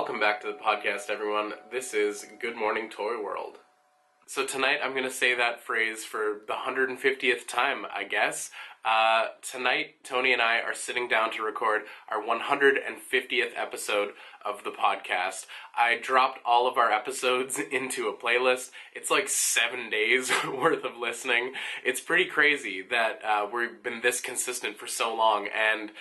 Welcome back to the podcast, everyone. This is Good Morning Toy World. So tonight I'm going to say that phrase for the 150th time, I guess. Tonight, Tony and I are sitting down to record our 150th episode of the podcast. I dropped all of our episodes into a playlist. It's like 7 days worth of listening. It's pretty crazy that we've been this consistent for so long, and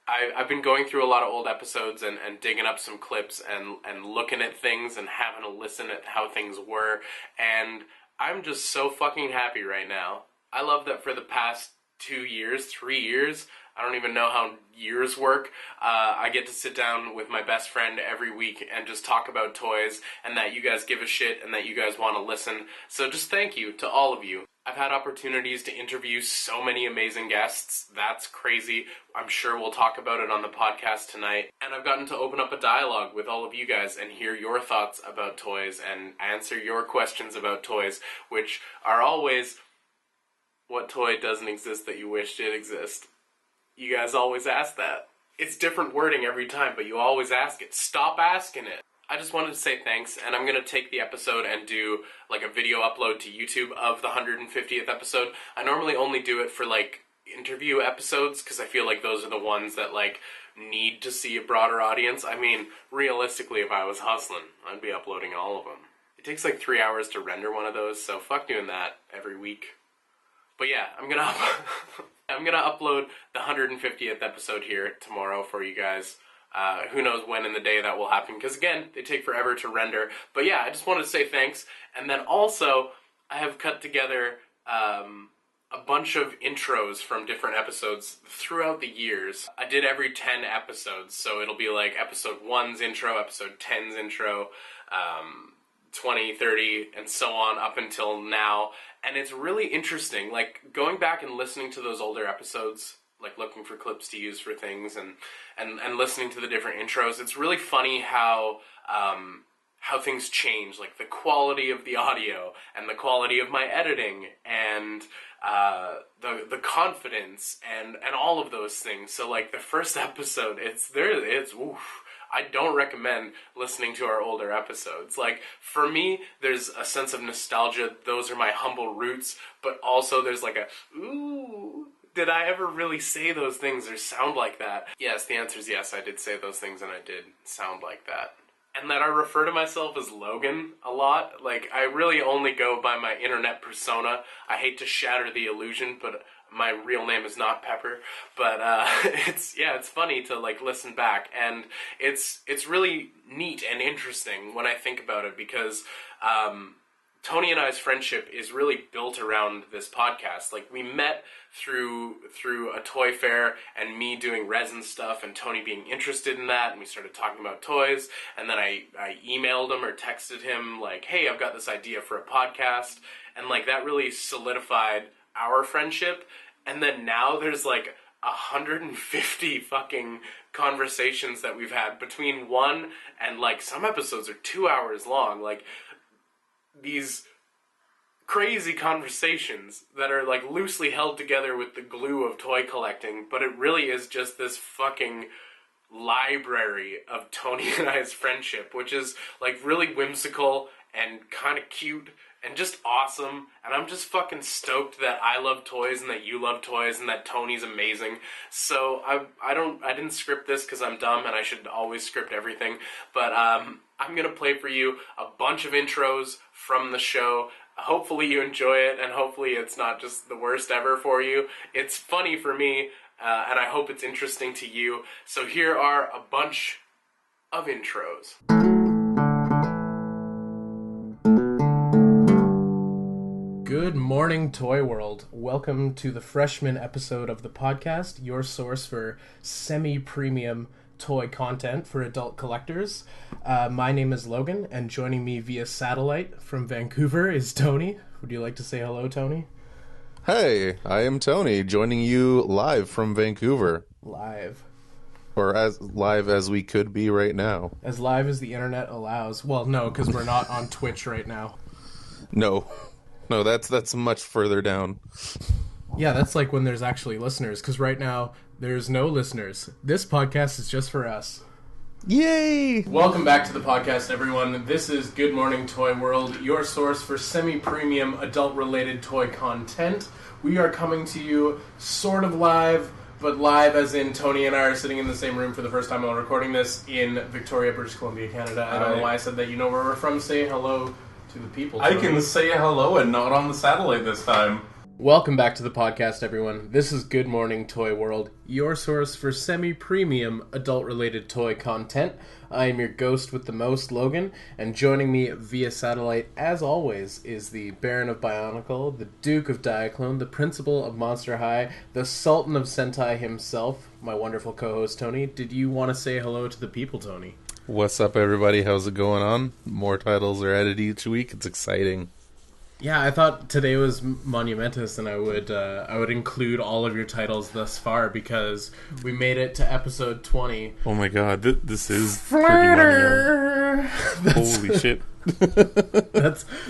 I've been going through a lot of old episodes and digging up some clips and looking at things and having a listen at how things were, and I'm just so fucking happy right now. I love that for the past 2 years, 3 years, I don't even know how years work, I get to sit down with my best friend every week and just talk about toys, and that you guys give a shit and that you guys want to listen. So just thank you to all of you. I've had opportunities to interview so many amazing guests. That's crazy. I'm sure we'll talk about it on the podcast tonight. And I've gotten to open up a dialogue with all of you guys and hear your thoughts about toys and answer your questions about toys, which are always, what toy doesn't exist that you wish did exist? You guys always ask that. It's different wording every time, but you always ask it. Stop asking it. I just wanted to say thanks, and I'm going to take the episode and do like a video upload to YouTube of the 150th episode. I normally only do it for like interview episodes because I feel like those are the ones that like need to see a broader audience. I mean, realistically, if I was hustling, I'd be uploading all of them. It takes like 3 hours to render one of those, so fuck doing that every week. But yeah, I'm gonna upload the 150th episode here tomorrow for you guys. Who knows when in the day that will happen, because again, they take forever to render. But yeah, I just wanted to say thanks. And then also, I have cut together a bunch of intros from different episodes throughout the years. I did every 10 episodes, so it'll be like episode 1's intro, episode 10's intro, 20, 30, and so on up until now. And it's really interesting, like, going back and listening to those older episodes, like looking for clips to use for things and listening to the different intros. It's really funny how things change, like the quality of the audio and the quality of my editing and the confidence and all of those things. So like the first episode, it's oof. I don't recommend listening to our older episodes. Like, for me, there's a sense of nostalgia. Those are my humble roots, but also there's like a, ooh, did I ever really say those things or sound like that? Yes, the answer is yes, I did say those things and I did sound like that. And that I refer to myself as Logan a lot. Like, I really only go by my internet persona. I hate to shatter the illusion, but my real name is not Pepper. But it's funny to like listen back, and it's really neat and interesting when I think about it, because Tony and I's friendship is really built around this podcast. Like, we met through a toy fair and me doing resin stuff and Tony being interested in that, and we started talking about toys, and then I emailed him or texted him like, hey, I've got this idea for a podcast, and like that really solidified our friendship. And then now there's like 150 fucking conversations that we've had between one and like some episodes are 2 hours long. Like, these crazy conversations that are like loosely held together with the glue of toy collecting, but it really is just this fucking library of Tony and I's friendship, which is like really whimsical and kind of cute and just awesome. And I'm just fucking stoked that I love toys and that you love toys and that Tony's amazing. So I didn't script this because I'm dumb and I should always script everything, but I'm gonna play for you a bunch of intros from the show. Hopefully you enjoy it, and hopefully it's not just the worst ever for you. It's funny for me, and I hope it's interesting to you. So here are a bunch of intros. Good morning, Toy World. Welcome to the freshman episode of the podcast, your source for semi-premium toy content for adult collectors. My name is Logan, and joining me via satellite from Vancouver is Tony. Would you like to say hello, Tony? Hey, I am Tony, joining you live from Vancouver. Live. Or as live as we could be right now. As live as the internet allows. Well, no, because we're not on Twitch right now. No, that's much further down. Yeah, that's like when there's actually listeners, because right now there's no listeners. This podcast is just for us. Yay! Welcome back to the podcast, everyone. This is Good Morning Toy World, your source for semi-premium adult-related toy content. We are coming to you sort of live, but live as in Tony and I are sitting in the same room for the first time while recording this in Victoria, British Columbia, Canada. I don't know why I said that. You know where we're from. Say hello to the people. I can say hello and not on the satellite this time. Welcome back to the podcast, everyone. This is Good Morning Toy World, your source for semi-premium adult-related toy content. I am your ghost with the most, Logan, and joining me via satellite, as always, is the Baron of Bionicle, the Duke of Diaclone, the Principal of Monster High, the Sultan of Sentai himself, my wonderful co-host, Tony. Did you want to say hello to the people, Tony? What's up, everybody? How's it going on? More titles are added each week. It's exciting. Yeah, I thought today was monumentous, and I would include all of your titles thus far because we made it to episode 20. Oh my god, this is pretty monumental. Holy shit.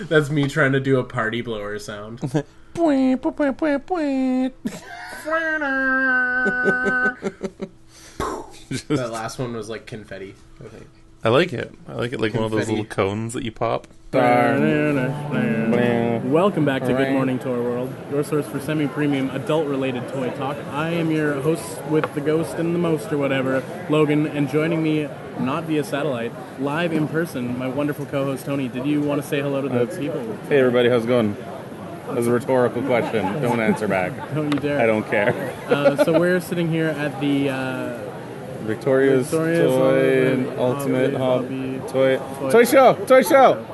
That's me trying to do a party blower sound. That last one was like confetti, I think. I like it like one of those little cones that you pop. Welcome back to Good Morning Toy World, your source for semi-premium adult-related toy talk. I am your host with the ghost and the most or whatever, Logan, and joining me, not via satellite, live in person, my wonderful co-host Tony. Did you want to say hello to the people? Hey everybody, how's it going? That was a rhetorical question. Don't answer back. Don't you dare. I don't care. So we're sitting here at the Victoria's Toy and Ultimate Hobby Toy Show!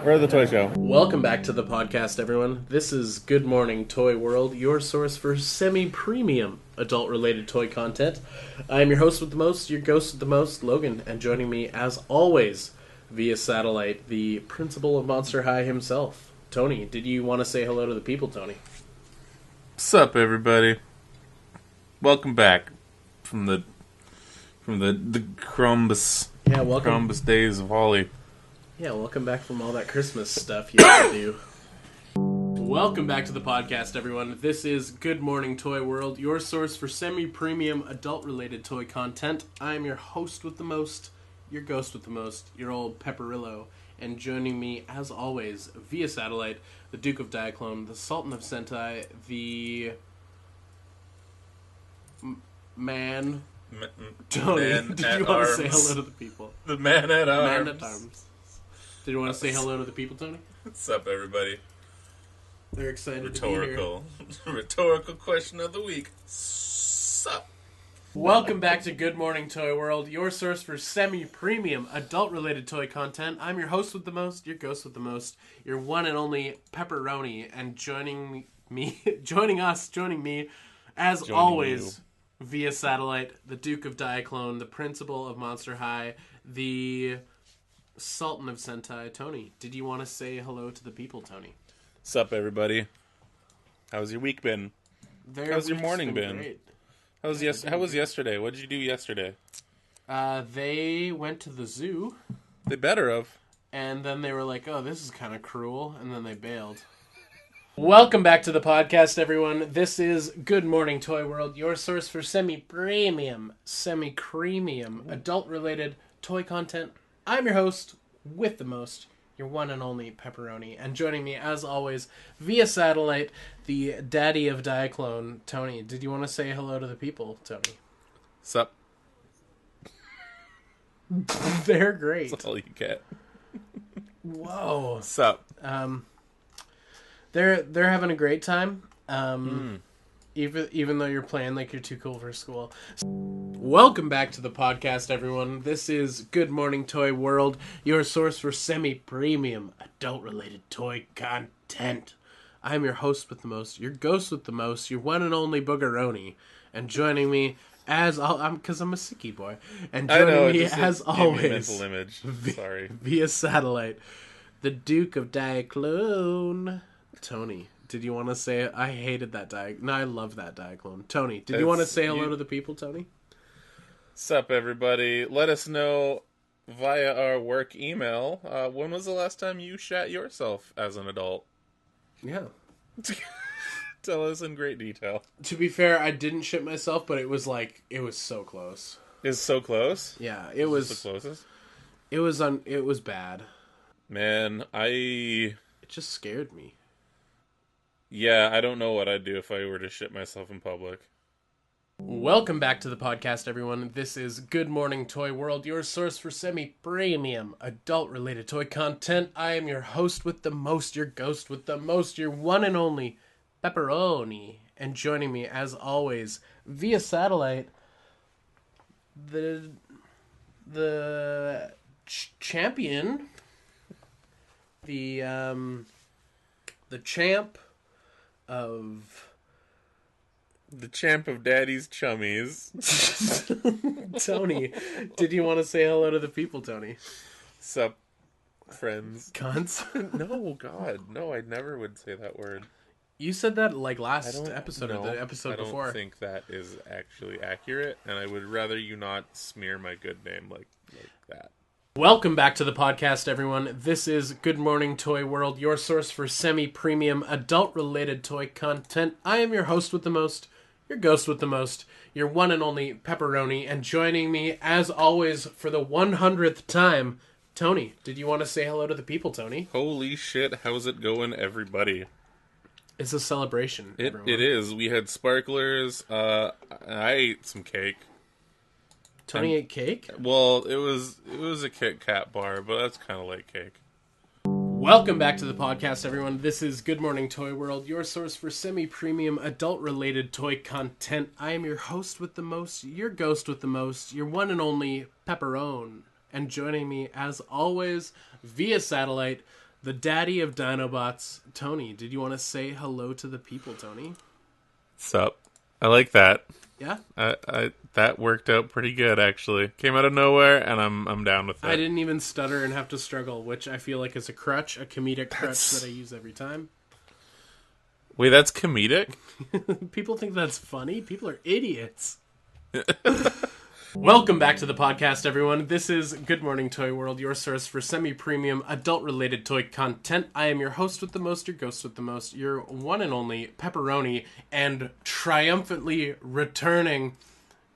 We're at the toy show. Welcome back to the podcast, everyone. This is Good Morning Toy World, your source for semi-premium adult-related toy content. I am your host with the most, your ghost with the most, Logan, and joining me, as always, via satellite, the Principal of Monster High himself, Tony. Did you want to say hello to the people, Tony? What's up, everybody? Welcome back from the Crumbus. Yeah, welcome. Crumbus days of Holly. Yeah, welcome back from all that Christmas stuff you have to do. Welcome back to the podcast, everyone. This is Good Morning Toy World, your source for semi-premium adult-related toy content. I am your host with the most, your ghost with the most, your old Pepperillo, and joining me, as always, via satellite, the Duke of Diaclone, the Sultan of Sentai, the man... Tony, did you want to say hello to the people? The man at arms. Man at arms. Did you want to say hello to the people, Tony? What's up, everybody? They're excited to be here. Rhetorical question of the week. Sup? Welcome back to Good Morning Toy World, your source for semi-premium adult-related toy content. I'm your host with the most, your ghost with the most, your one and only Pepperoni, and joining me, as always, via satellite, the Duke of Diaclone, the Principal of Monster High, the Sultan of Sentai, Tony. Did you want to say hello to the people, Tony? Sup, everybody? How's your week been? How's your morning been? Great. How was yesterday? What did you do yesterday? They went to the zoo. They better have. And then they were like, oh, this is kind of cruel. And then they bailed. Welcome back to the podcast, everyone. This is Good Morning Toy World, your source for semi-premium, adult-related toy content. I'm your host with the most, your one and only Pepperoni. And joining me, as always, via satellite, the daddy of Diaclone, Tony. Did you want to say hello to the people, Tony? Sup? They're great. That's all you get. Whoa. Sup? They're having a great time. Even though you're playing like you're too cool for school. Welcome back to the podcast, everyone. This is Good Morning Toy World, your source for semi-premium adult-related toy content. I'm your host with the most, your ghost with the most, your one and only Boogeroni, and joining me because I'm a sicky boy, and joining me as always, mental image. Sorry, via satellite, the Duke of Diaclone. Tony, did you want to say it? I hated that No, I love that Diaclone. Tony, did you want to say hello to the people, Tony? Sup, everybody? Let us know via our work email. When was the last time you shat yourself as an adult? Yeah. Tell us in great detail. To be fair, I didn't shit myself, but it was so close. Is so close? Yeah, it was the closest. It was bad. Man, It just scared me. Yeah, I don't know what I'd do if I were to shit myself in public. Welcome back to the podcast, everyone. This is Good Morning Toy World, your source for semi-premium, adult-related toy content. I am your host with the most, your ghost with the most, your one and only Pepperoni. And joining me, as always, via satellite, the champion, the champ of... The champ of Daddy's chummies. Tony, did you want to say hello to the people, Tony? Sup, friends. Cunts? No, God, no, I never would say that word. You said that like last episode or the episode before. I don't think that is actually accurate, and I would rather you not smear my good name like that. Welcome back to the podcast, everyone. This is Good Morning Toy World, your source for semi-premium, adult-related toy content. I am your host with the most, your ghost with the most, your one and only Pepperoni, and joining me, as always, for the 100th time, Tony. Did you want to say hello to the people, Tony? Holy shit, how's it going, everybody? It's a celebration, everyone. It is. We had sparklers, I ate some cake. Tony ate cake? Well, it was a Kit Kat bar, but that's kind of like cake. Welcome back to the podcast, everyone. This is Good Morning Toy World, your source for semi-premium, adult-related toy content. I am your host with the most, your ghost with the most, your one and only Pepperone. And joining me, as always, via satellite, the daddy of Dinobots, Tony. Did you want to say hello to the people, Tony? Sup. I like that. Yeah? That worked out pretty good, actually. Came out of nowhere, and I'm down with it. I didn't even stutter and have to struggle, which I feel like is a crutch, a comedic crutch that I use every time. Wait, that's comedic? People think that's funny? People are idiots. Welcome back to the podcast, everyone. This is Good Morning Toy World, your source for semi-premium, adult-related toy content. I am your host with the most, your ghost with the most, your one and only Pepperoni, and triumphantly returning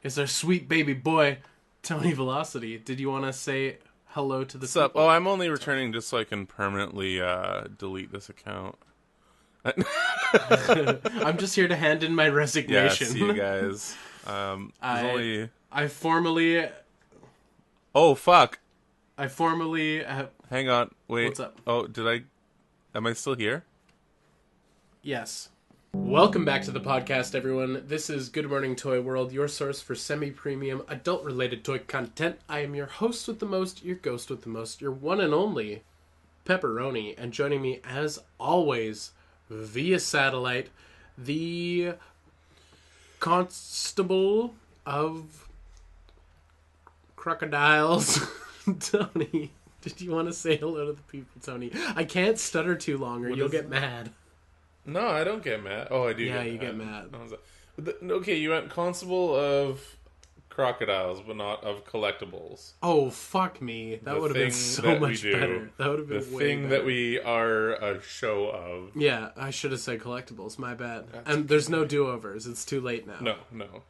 is our sweet baby boy, Tony Velocity. Did you want to say hello to the Sup? people? Oh, I'm only returning just so I can permanently delete this account. I'm just here to hand in my resignation. Yeah, see you guys. I formally... Oh, fuck. I formally... Hang on. Wait. What's up? Oh, am I still here? Yes. Welcome back to the podcast, everyone. This is Good Morning Toy World, your source for semi-premium, adult-related toy content. I am your host with the most, your ghost with the most, your one and only Pepperoni. And joining me, as always, via satellite, the constable of crocodiles, Tony. Did you want to say hello to the people, Tony? I can't stutter too long or you'll get mad. No, I don't get mad. Oh, I do. Yeah, get you mad. get mad. Okay, you went constable of crocodiles, but not of collectibles. Oh, fuck me. That would have been so much better. That would have been way better. The thing that we are a show of. Yeah, I should have said collectibles. My bad. And there's no do-overs. It's too late now. No.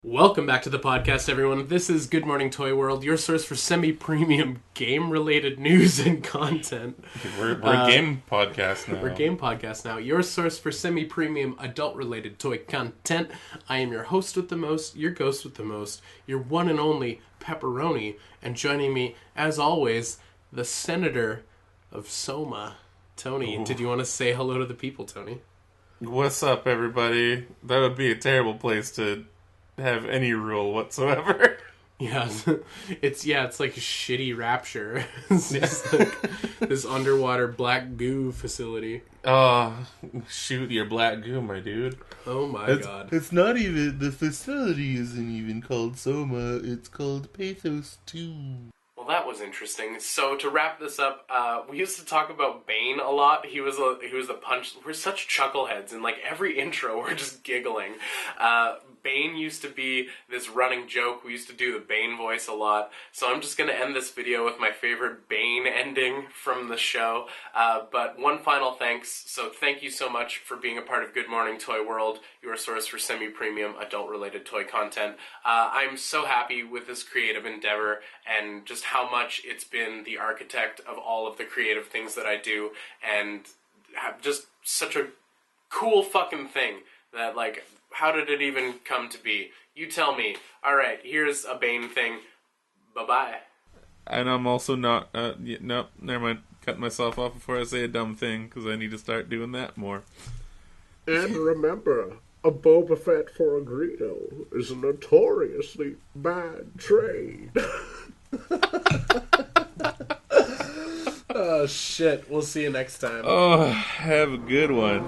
Welcome back to the podcast, everyone. This is Good Morning Toy World, your source for semi-premium game-related news and content. We're a game podcast now. We're a game podcast now. Your source for semi-premium adult-related toy content. I am your host with the most, your ghost with the most, your one and only Pepperoni. And joining me, as always, the senator of Soma, Tony. Ooh. Did you want to say hello to the people, Tony? What's up, everybody? That would be a terrible place to have any rule whatsoever. Yeah, it's like a shitty Rapture. It's just like this underwater black goo facility. Oh, shoot your black goo, my dude. Oh my god. It's not even, the facility isn't even called Soma, it's called Pathos 2. Well, that was interesting. So to wrap this up, we used to talk about Bane a lot. He was the punch. We're such chuckleheads, and like every intro, we're just giggling. Bane used to be this running joke. We used to do the Bane voice a lot. So I'm just going to end this video with my favorite Bane ending from the show. But one final thanks. So thank you so much for being a part of Good Morning Toy World, your source for semi-premium adult-related toy content. I'm so happy with this creative endeavor and just how much it's been the architect of all of the creative things that I do, and have just such a cool fucking thing that, like, how did it even come to be? You tell me. Alright, here's a Bane thing. Bye-bye. And I'm also not, nope, never mind. Cut myself off before I say a dumb thing, because I need to start doing that more. And remember, a Boba Fett for a Greedo is a notoriously bad trade. Oh, shit. We'll see you next time. Oh, have a good one.